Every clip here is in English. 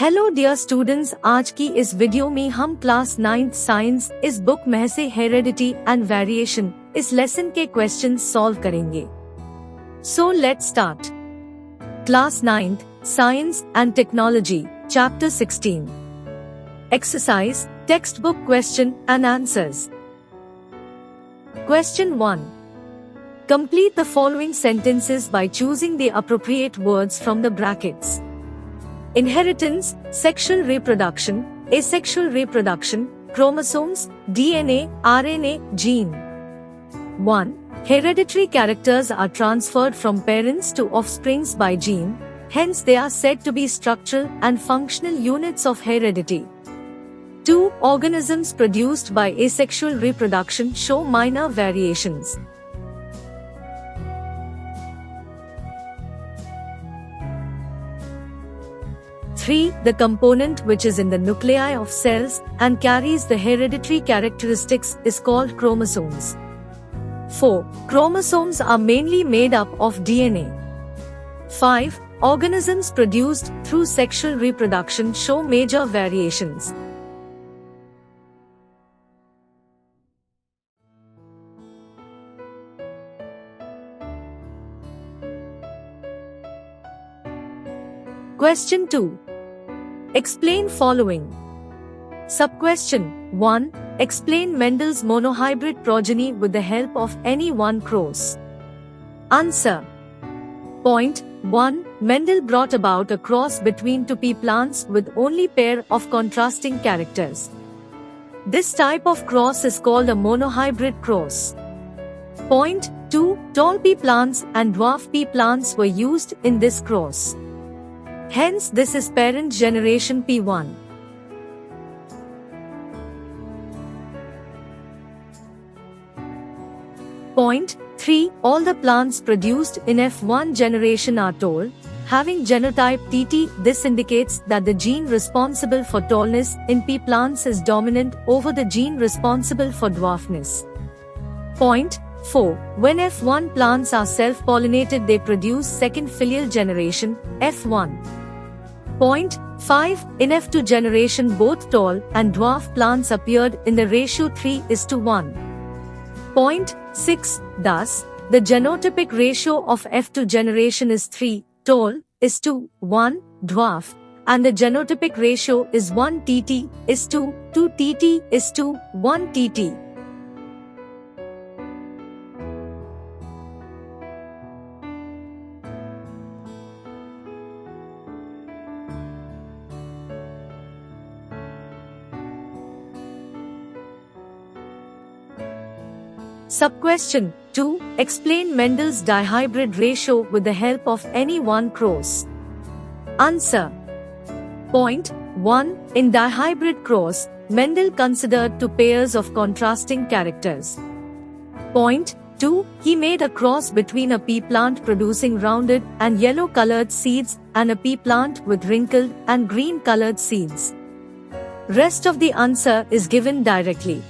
Hello dear students, आज की इस वीडियो में हम क्लास 9th साइंस इस बुक में से हेरेडिटी एंड वेरिएशन इस लेसन के क्वेश्चंस सॉल्व करेंगे। So let's start. Class 9th science and technology chapter 16 exercise text book question and answers. Question 1. Complete the following sentences by choosing the appropriate words from the brackets. Inheritance, sexual reproduction, asexual reproduction, chromosomes, DNA, RNA, gene. 1. Hereditary characters are transferred from parents to offsprings by gene, hence they are said to be structural and functional units of heredity. 2. Organisms produced by asexual reproduction show minor variations. 3. The component which is in the nuclei of cells and carries the hereditary characteristics is called chromosomes. 4. Chromosomes are mainly made up of DNA. 5. Organisms produced through sexual reproduction show major variations. Question 2. Explain following. Sub-question 1. Explain Mendel's monohybrid progeny with the help of any one cross. Answer. Point 1. Mendel brought about a cross between two pea plants with only pair of contrasting characters. This type of cross is called a monohybrid cross. Point 2. Tall pea plants and dwarf pea plants were used in this cross. Hence, this is parent generation P1. Point 3. All the plants produced in F1 generation are tall, having genotype TT. This indicates that the gene responsible for tallness in pea plants is dominant over the gene responsible for dwarfness. Point 4. When F1 plants are self-pollinated, they produce second filial generation, F1. Point 5. In F2 generation, both tall and dwarf plants appeared in the ratio 3:1. Point 6. Thus, the genotypic ratio of F2 generation is 3 tall is to 1 dwarf, and the genotypic ratio is 1 TT is to 2 TT is to 1 TT. Sub-question 2. Explain Mendel's dihybrid ratio with the help of any one cross. Answer. Point 1. In dihybrid cross, Mendel considered two pairs of contrasting characters. Point 2. He made a cross between a pea plant producing rounded and yellow-colored seeds and a pea plant with wrinkled and green-colored seeds. Rest of the answer is given directly.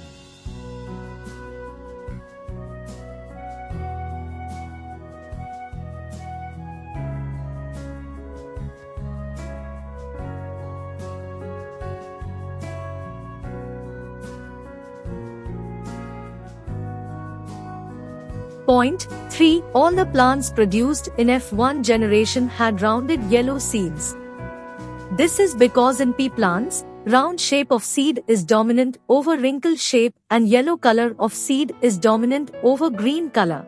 Point 3. All the plants produced in F1 generation had rounded yellow seeds. This is because in pea plants, round shape of seed is dominant over wrinkled shape and yellow color of seed is dominant over green color.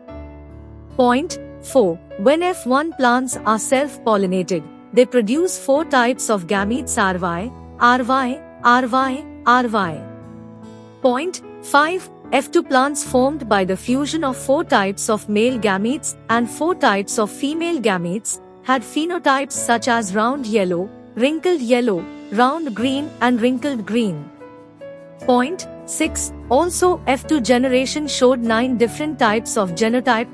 Point 4. When F1 plants are self-pollinated, they produce 4 types of gametes RY, RY, RY, RY. Point 5. F2 plants formed by the fusion of 4 types of male gametes and 4 types of female gametes had phenotypes such as round yellow, round green and wrinkled green. Point 6. Also, F2 generation showed 9 different types of genotype.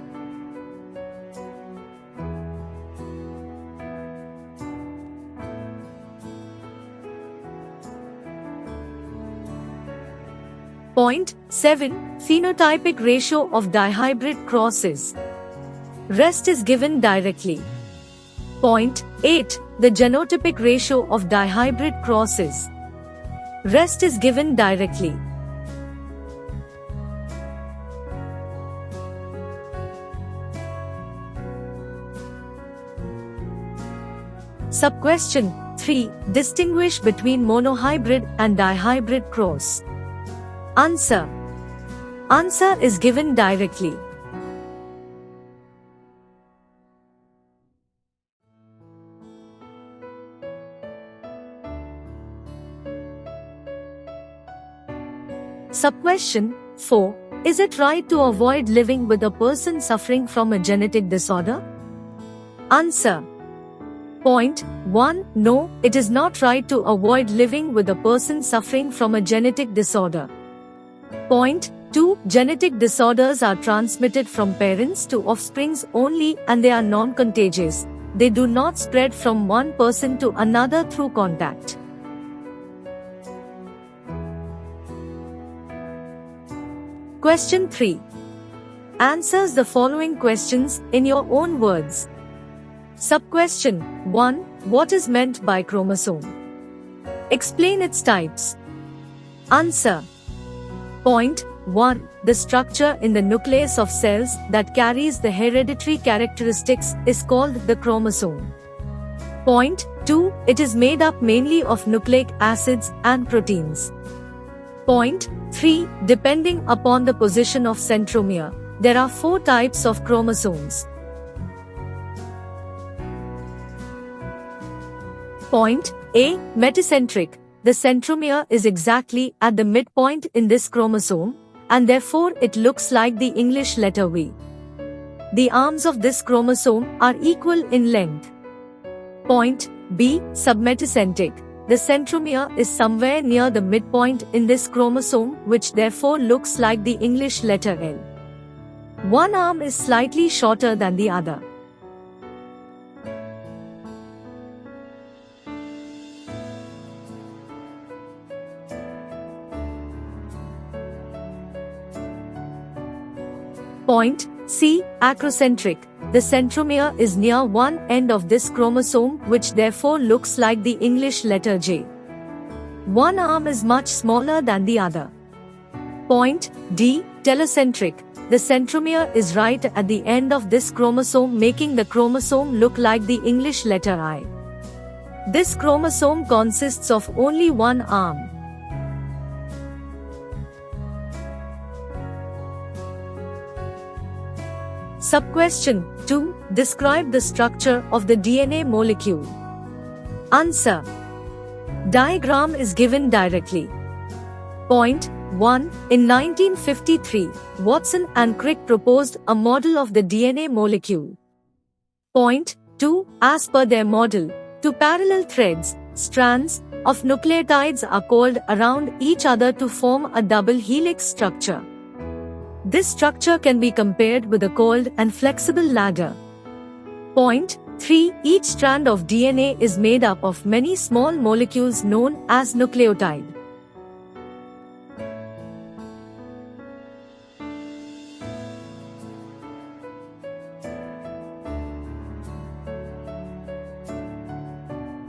Point 7. Phenotypic ratio of dihybrid crosses. Rest is given directly. Point 8. the genotypic ratio of dihybrid crosses. Rest is given directly. Sub-question 3. Distinguish between monohybrid and dihybrid cross. Answer. Answer is given directly. Sub-question 4. Is it right to avoid living with a person suffering from a genetic disorder? Answer. Point 1. No, it is not right to avoid living with a person suffering from a genetic disorder. Point 2. Genetic disorders are transmitted from parents to offsprings only and they are non-contagious. They do not spread from one person to another through contact. Question 3. Answers the following questions in your own words. Sub-question 1. What is meant by chromosome? Explain its types. Answer. Point 1. The structure in the nucleus of cells that carries the hereditary characteristics is called the chromosome. Point 2. It is made up mainly of nucleic acids and proteins. Point 3. Depending upon the position of centromere, there are 4 types of chromosomes. Point A. Metacentric. The centromere is exactly at the midpoint in this chromosome, and therefore it looks like the English letter V. The arms of this chromosome are equal in length. Point B. Submetacentric. The centromere is somewhere near the midpoint in this chromosome, which therefore looks like the English letter L. One arm is slightly shorter than the other. Point C. Acrocentric. The centromere is near one end of this chromosome, which therefore looks like the English letter J. One arm is much smaller than the other. Point D. Telocentric. The centromere is right at the end of this chromosome, making the chromosome look like the English letter I. This chromosome consists of only one arm. Sub-question 2. Describe the structure of the DNA molecule. Answer. Diagram is given directly. Point 1. In 1953, Watson and Crick proposed a model of the DNA molecule. Point 2. As per their model, 2 parallel threads, strands, of nucleotides are coiled around each other to form a double helix structure. This structure can be compared with a coiled and flexible ladder. Point 3. Each strand of DNA is made up of many small molecules known as nucleotide.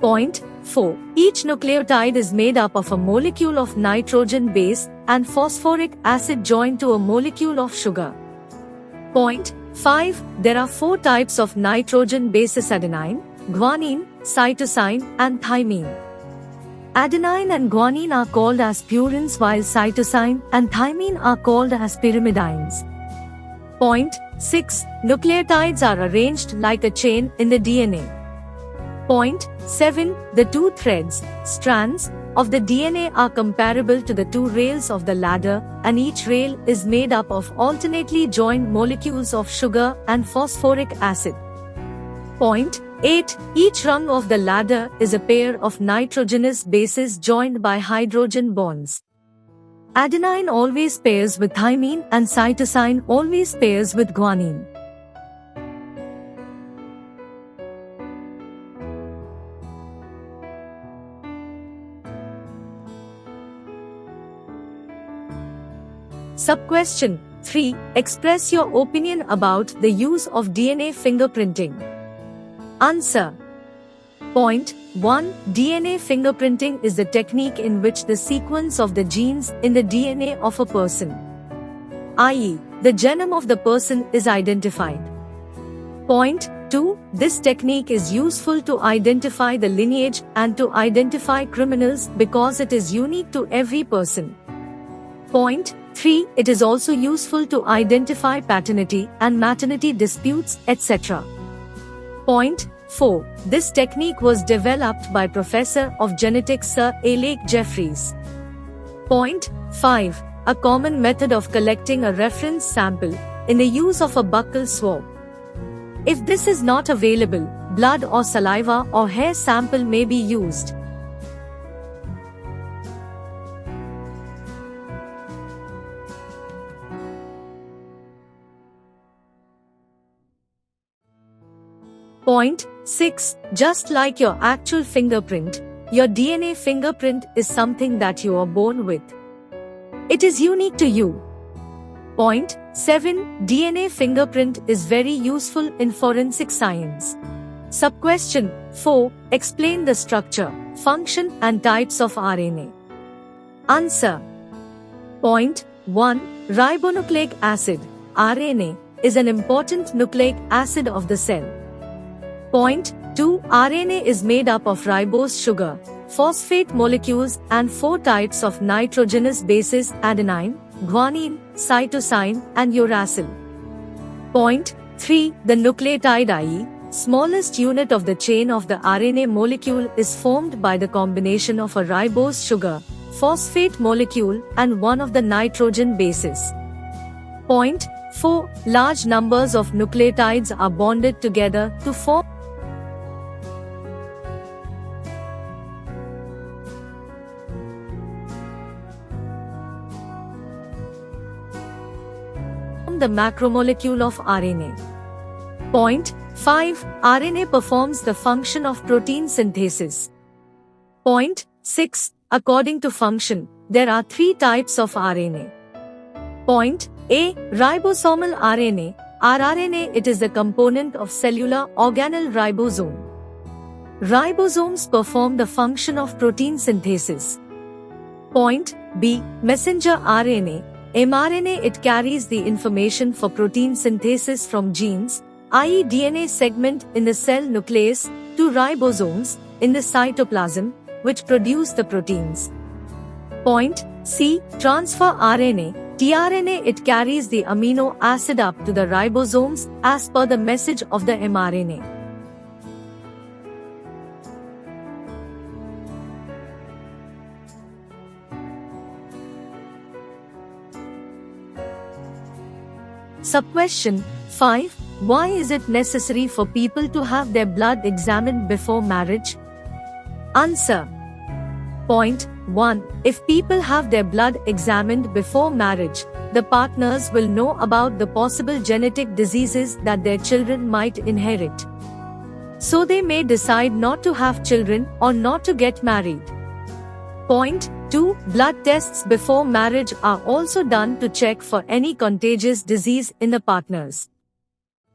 Point 4. Each nucleotide is made up of a molecule of nitrogen base and phosphoric acid joined to a molecule of sugar. Point 5. There are 4 types of nitrogen bases: adenine, guanine, cytosine, and thymine. Adenine and guanine are called as purines, while cytosine and thymine are called as pyrimidines. Point 6. Nucleotides are arranged like a chain in the DNA. Point 7. The 2 threads, strands, of the DNA are comparable to the 2 rails of the ladder, and each rail is made up of alternately joined molecules of sugar and phosphoric acid. Point 8. Each rung of the ladder is a pair of nitrogenous bases joined by hydrogen bonds. Adenine always pairs with thymine and cytosine always pairs with guanine. Sub-question 3. Express your opinion about the use of DNA fingerprinting. Answer. Point 1. DNA fingerprinting is the technique in which the sequence of the genes in the DNA of a person, i.e., the genome of the person, is identified. Point 2. This technique is useful to identify the lineage and to identify criminals because it is unique to every person. Point 3. It is also useful to identify paternity and maternity disputes, etc. Point 4. This technique was developed by Professor of Genetics Sir A. Lake Jeffreys. Point 5. A common method of collecting a reference sample in the use of a buccal swab. If this is not available, blood or saliva or hair sample may be used. Point 6. Just like your actual fingerprint, your DNA fingerprint is something that you are born with. It is unique to you. Point 7. DNA fingerprint is very useful in forensic science. Sub-question 4. Explain the structure, function and types of RNA. Answer. Point 1. Ribonucleic acid, RNA, is an important nucleic acid of the cell. Point 2. RNA is made up of ribose sugar, phosphate molecules and 4 types of nitrogenous bases: adenine, guanine, cytosine, and uracil. Point 3. The nucleotide, i.e., smallest unit of the chain of the RNA molecule, is formed by the combination of a ribose sugar, phosphate molecule, and one of the nitrogen bases. Point 4. Large numbers of nucleotides are bonded together to form the macromolecule of RNA. Point 5. RNA performs the function of protein synthesis. Point 6. According to function, there are 3 types of RNA. Point A. Ribosomal RNA, rRNA. It is the component of cellular organelle ribosome. Ribosomes perform the function of protein synthesis. Point B. Messenger RNA, mRNA. It carries the information for protein synthesis from genes, i.e. DNA segment in the cell nucleus, to ribosomes in the cytoplasm, which produce the proteins. Point C. Transfer RNA, tRNA. It carries the amino acid up to the ribosomes as per the message of the mRNA. Sub-question 5. Why is it necessary for people to have their blood examined before marriage? Answer. Point 1. If people have their blood examined before marriage, the partners will know about the possible genetic diseases that their children might inherit. So they may decide not to have children or not to get married. Point 2. Blood tests before marriage are also done to check for any contagious disease in the partners.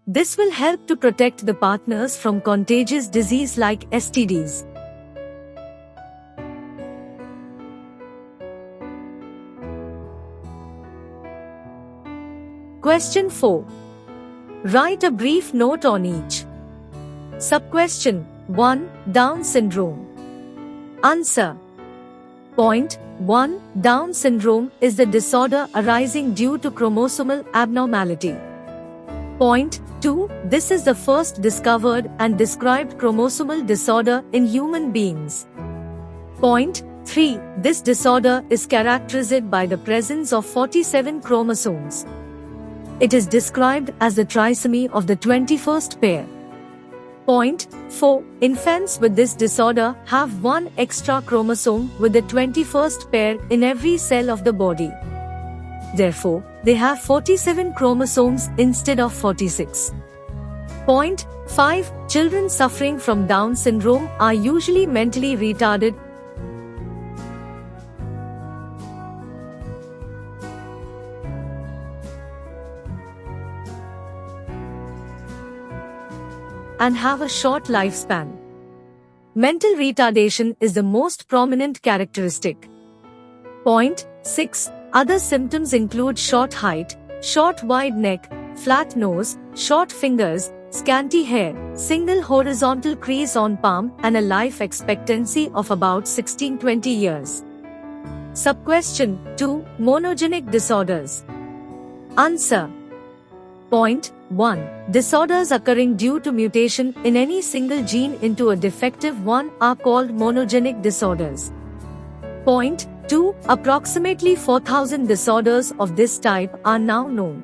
This will help to protect the partners from contagious disease like STDs. Question 4. Write a brief note on each. Sub-question 1. Down syndrome. Answer. Point 1. Down syndrome is the disorder arising due to chromosomal abnormality. Point 2. This is the first discovered and described chromosomal disorder in human beings. Point 3. This disorder is characterized by the presence of 47 chromosomes. It is described as the trisomy of the 21st pair. Point 4. Infants with this disorder have one extra chromosome with the 21st pair in every cell of the body. Therefore, they have 47 chromosomes instead of 46. Point 5. Children suffering from Down syndrome are usually mentally retarded and have a short lifespan. Mental retardation is the most prominent characteristic. Point 6. Other symptoms include short height, short wide neck, flat nose, short fingers, scanty hair, single horizontal crease on palm, and a life expectancy of about 16-20 years. Sub-question 2. Monogenic disorders. Answer. Point 1. Disorders occurring due to mutation in any single gene into a defective one are called monogenic disorders. Point 2. Approximately 4,000 disorders of this type are now known.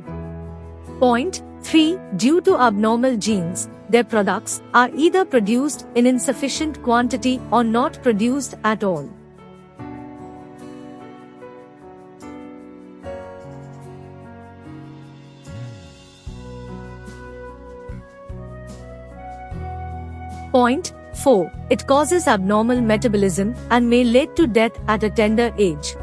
Point 3. Due to abnormal genes, their products are either produced in insufficient quantity or not produced at all. Point 4. It causes abnormal metabolism and may lead to death at a tender age.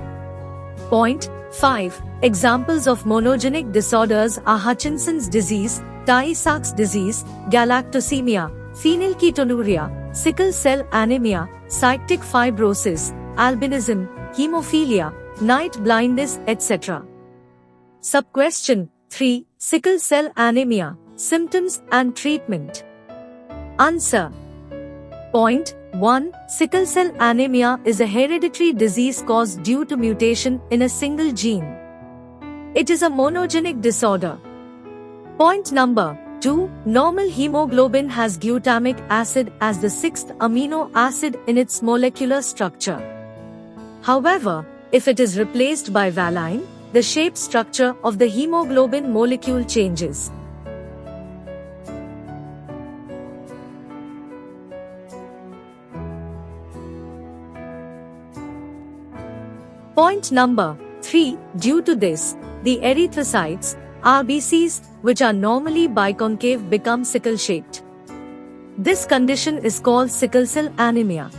Point 5. Examples of monogenic disorders are Hutchinson's disease, Tay-Sachs disease, galactosemia, phenylketonuria, sickle cell anemia, cystic fibrosis, albinism, hemophilia, night blindness, etc. Sub-question 3. Sickle cell anemia, symptoms and treatment. Answer. Point 1. Sickle cell anemia is a hereditary disease caused due to mutation in a single gene. It is a monogenic disorder. Point number 2. Normal hemoglobin has glutamic acid as the sixth amino acid in its molecular structure. However, if it is replaced by valine, the shape structure of the hemoglobin molecule changes. Point number 3. Due to this, the erythrocytes, RBCs, which are normally biconcave, become sickle-shaped. This condition is called sickle cell anemia.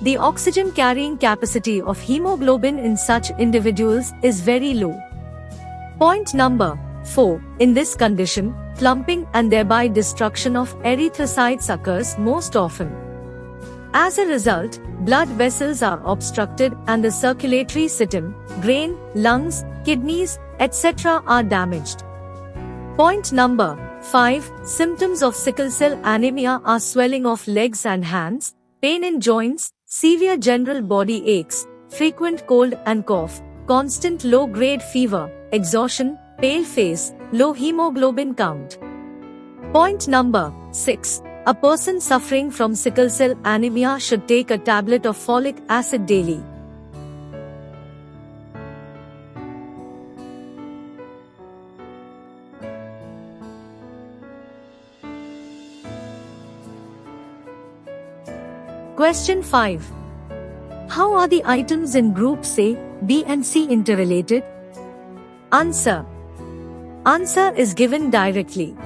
The oxygen carrying capacity of hemoglobin in such individuals is very low. Point number 4. In this condition, clumping and thereby destruction of erythrocytes occurs most often. As a result, blood vessels are obstructed and the circulatory system, brain, lungs, kidneys, etc. are damaged. Point number 5. Symptoms of sickle cell anemia are swelling of legs and hands, pain in joints, severe general body aches, frequent cold and cough, constant low-grade fever, exhaustion, pale face, low hemoglobin count. Point number 6. A person suffering from sickle cell anemia should take a tablet of folic acid daily. Question 5. How are the items in groups A, B and C interrelated? Answer. Answer is given directly.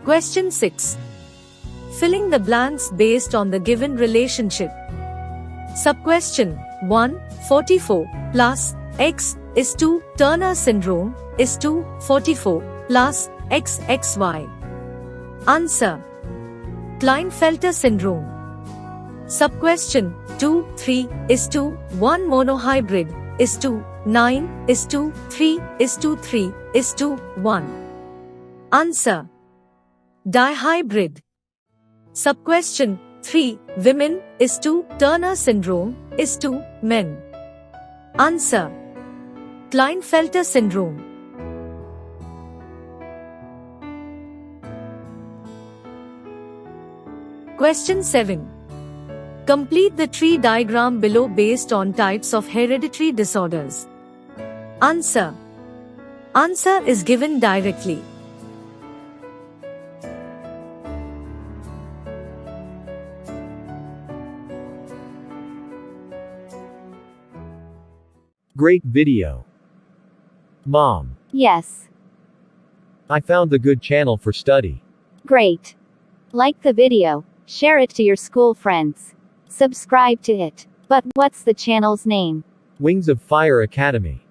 Question 6. Filling the blanks based on the given relationship. Subquestion 1. 44 plus X is to Turner syndrome is to 44 plus XXY. Answer. Klinefelter syndrome. Subquestion 2. 3 is to 1 monohybrid is to 9 is to 3 is to 3 is to 1. Answer. Dihybrid. Subquestion 3. Women is to Turner syndrome is to men. Answer. Klinefelter syndrome. Question 7. Complete the tree diagram below based on types of hereditary disorders. Answer. Answer is given directly. Great video. Mom. Yes. I found the good channel for study. Great. Like the video, share it to your school friends. Subscribe to it. But what's the channel's name? Wings of Fire Academy.